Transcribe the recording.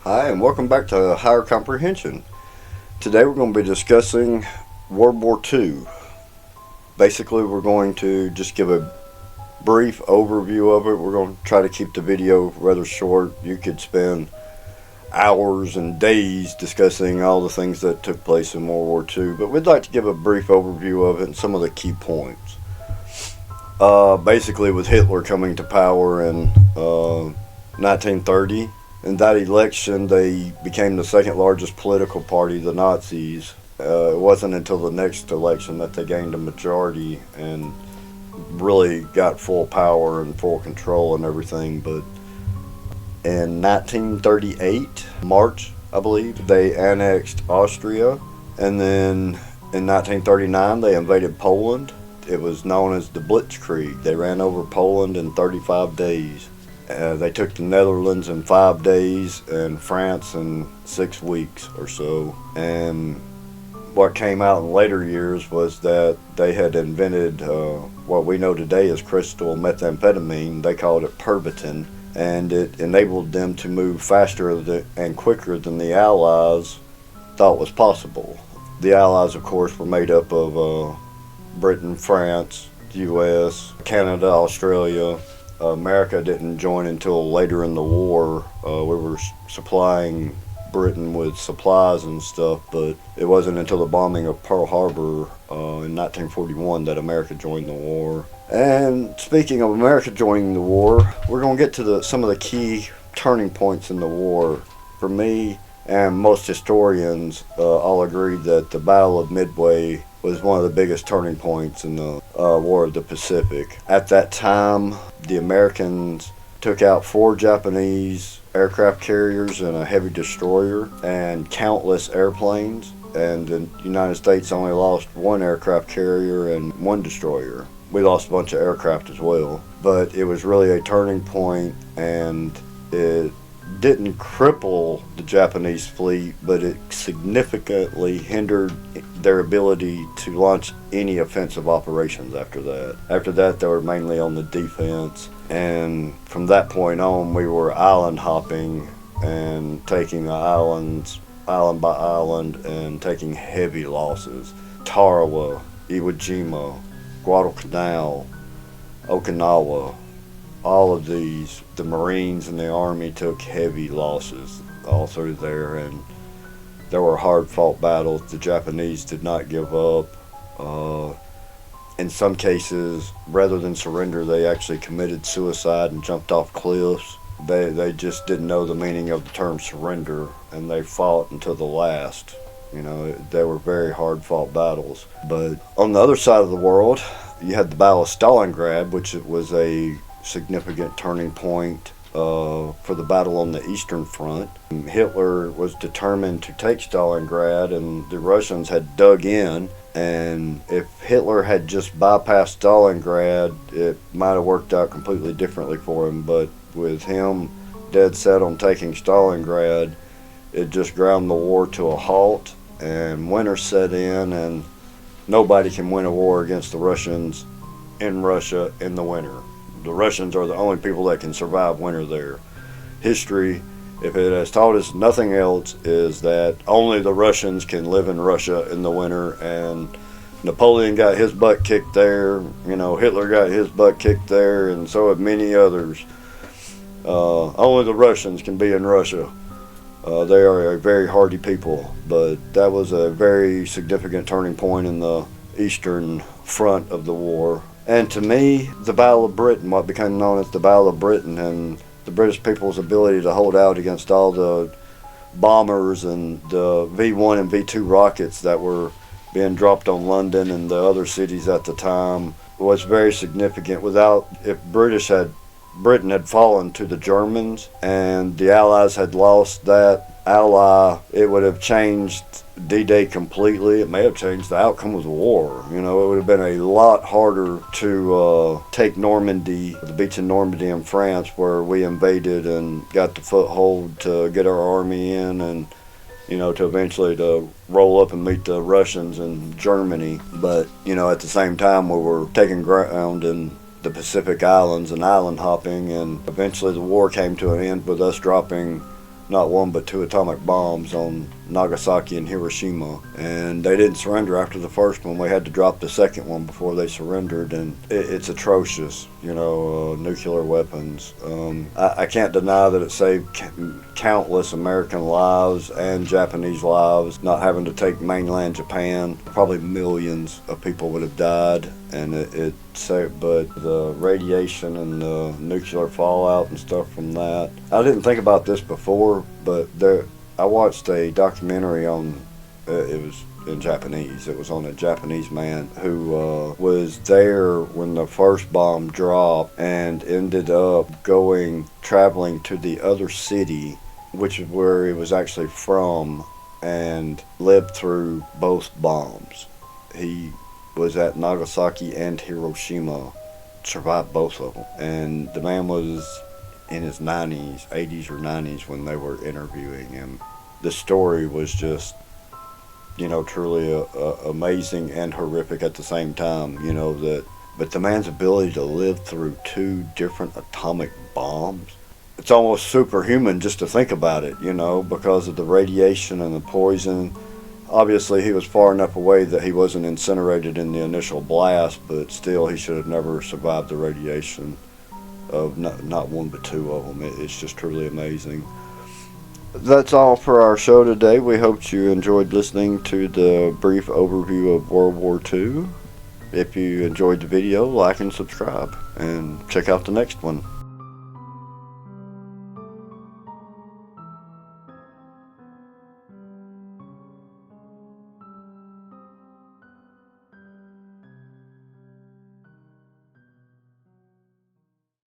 Hi, and welcome back to Higher Comprehension. Today we're going to be discussing World War II. Basically, we're going to just give a brief overview of it. We're going to try to keep the video rather short. You could spend hours and days discussing all the things that took place in World War II, but we'd like to give a brief overview of it and some of the key points. Basically, with Hitler coming to power in 1930, in that election, they became the second largest political party, the Nazis. It wasn't until the next election that they gained a majority and really got full power and full control and everything. But in 1938, March, I believe, they annexed Austria. And then in 1939, they invaded Poland. It was known as the Blitzkrieg. They ran over Poland in 35 days. They took the Netherlands in 5 days and France in 6 weeks or so. And what came out in later years was that they had invented what we know today as crystal methamphetamine. They called it Pervitin, and it enabled them to move faster and quicker than the Allies thought was possible. The Allies, of course, were made up of Britain, France, the U.S., Canada, Australia. America didn't join until later in the war. We were supplying Britain with supplies and stuff, but it wasn't until the bombing of Pearl Harbor in 1941 that America joined the war. And speaking of America joining the war, we're going to get to some of the key turning points in the war. For me and most historians all agree that the Battle of Midway was one of the biggest turning points in the War of the Pacific. At that time, the Americans took out 4 Japanese aircraft carriers and a heavy destroyer and countless airplanes, and the United States only lost 1 aircraft carrier and 1 destroyer. We lost a bunch of aircraft as well, but it was really a turning point, and it didn't cripple the Japanese fleet, but it significantly hindered their ability to launch any offensive operations after that. After that, they were mainly on the defense, and from that point on, we were island hopping and taking the islands, island by island, and taking heavy losses. Tarawa, Iwo Jima, Guadalcanal, Okinawa, all of these, the Marines and the Army took heavy losses all through there, and there were hard-fought battles. The Japanese did not give up. In some cases, rather than surrender, they actually committed suicide and jumped off cliffs. They just didn't know the meaning of the term surrender, and they fought until the last. You know, they were very hard-fought battles. But on the other side of the world, you had the Battle of Stalingrad, which was a significant turning point for the battle on the Eastern Front. Hitler was determined to take Stalingrad, and the Russians had dug in, and if Hitler had just bypassed Stalingrad, it might have worked out completely differently for him, but with him dead set on taking Stalingrad, it just ground the war to a halt, and winter set in, and nobody can win a war against the Russians in Russia in the winter. The Russians are the only people that can survive winter there. History, if it has taught us nothing else, is that only the Russians can live in Russia in the winter, and Napoleon got his butt kicked there, you know, Hitler got his butt kicked there, and so have many others. Only the Russians can be in Russia. They are a very hardy people, but that was a very significant turning point in the Eastern Front of the war. And to me, the Battle of Britain, what became known as the Battle of Britain, and the British people's ability to hold out against all the bombers and the V-1 and V-2 rockets that were being dropped on London and the other cities at the time, was very significant. If Britain had fallen to the Germans and the Allies had lost that ally, it would have changed D-Day completely. It may have changed the outcome of the war. You know, it would have been a lot harder to take Normandy, the beach in Normandy in France, where we invaded and got the foothold to get our army in, and you know, to eventually to roll up and meet the Russians in Germany. But you know, at the same time, we were taking ground in the Pacific Islands and island hopping, and eventually the war came to an end with us dropping not one but two atomic bombs on Nagasaki and Hiroshima, and they didn't surrender after the first one. We had to drop the second one before they surrendered, and it's atrocious, nuclear weapons. I can't deny that it saved countless American lives and Japanese lives, not having to take mainland Japan. Probably millions of people would have died, and but the radiation and the nuclear fallout and stuff from that. I didn't think about this before, but I watched a documentary on, it was in Japanese. It was on a Japanese man who was there when the first bomb dropped and ended up traveling to the other city, which is where he was actually from, and lived through both bombs. He was at Nagasaki and Hiroshima, survived both of them. And the man was in his 80s or 90s when they were interviewing him. The story was just, truly amazing and horrific at the same time, but the man's ability to live through two different atomic bombs, it's almost superhuman just to think about it, because of the radiation and the poison. Obviously, he was far enough away that he wasn't incinerated in the initial blast, but still, he should have never survived the radiation of not one but two of them. It's just truly amazing. That's all for our show today. We hope you enjoyed listening to the brief overview of World War II. If you enjoyed the video, like and subscribe, and check out the next one.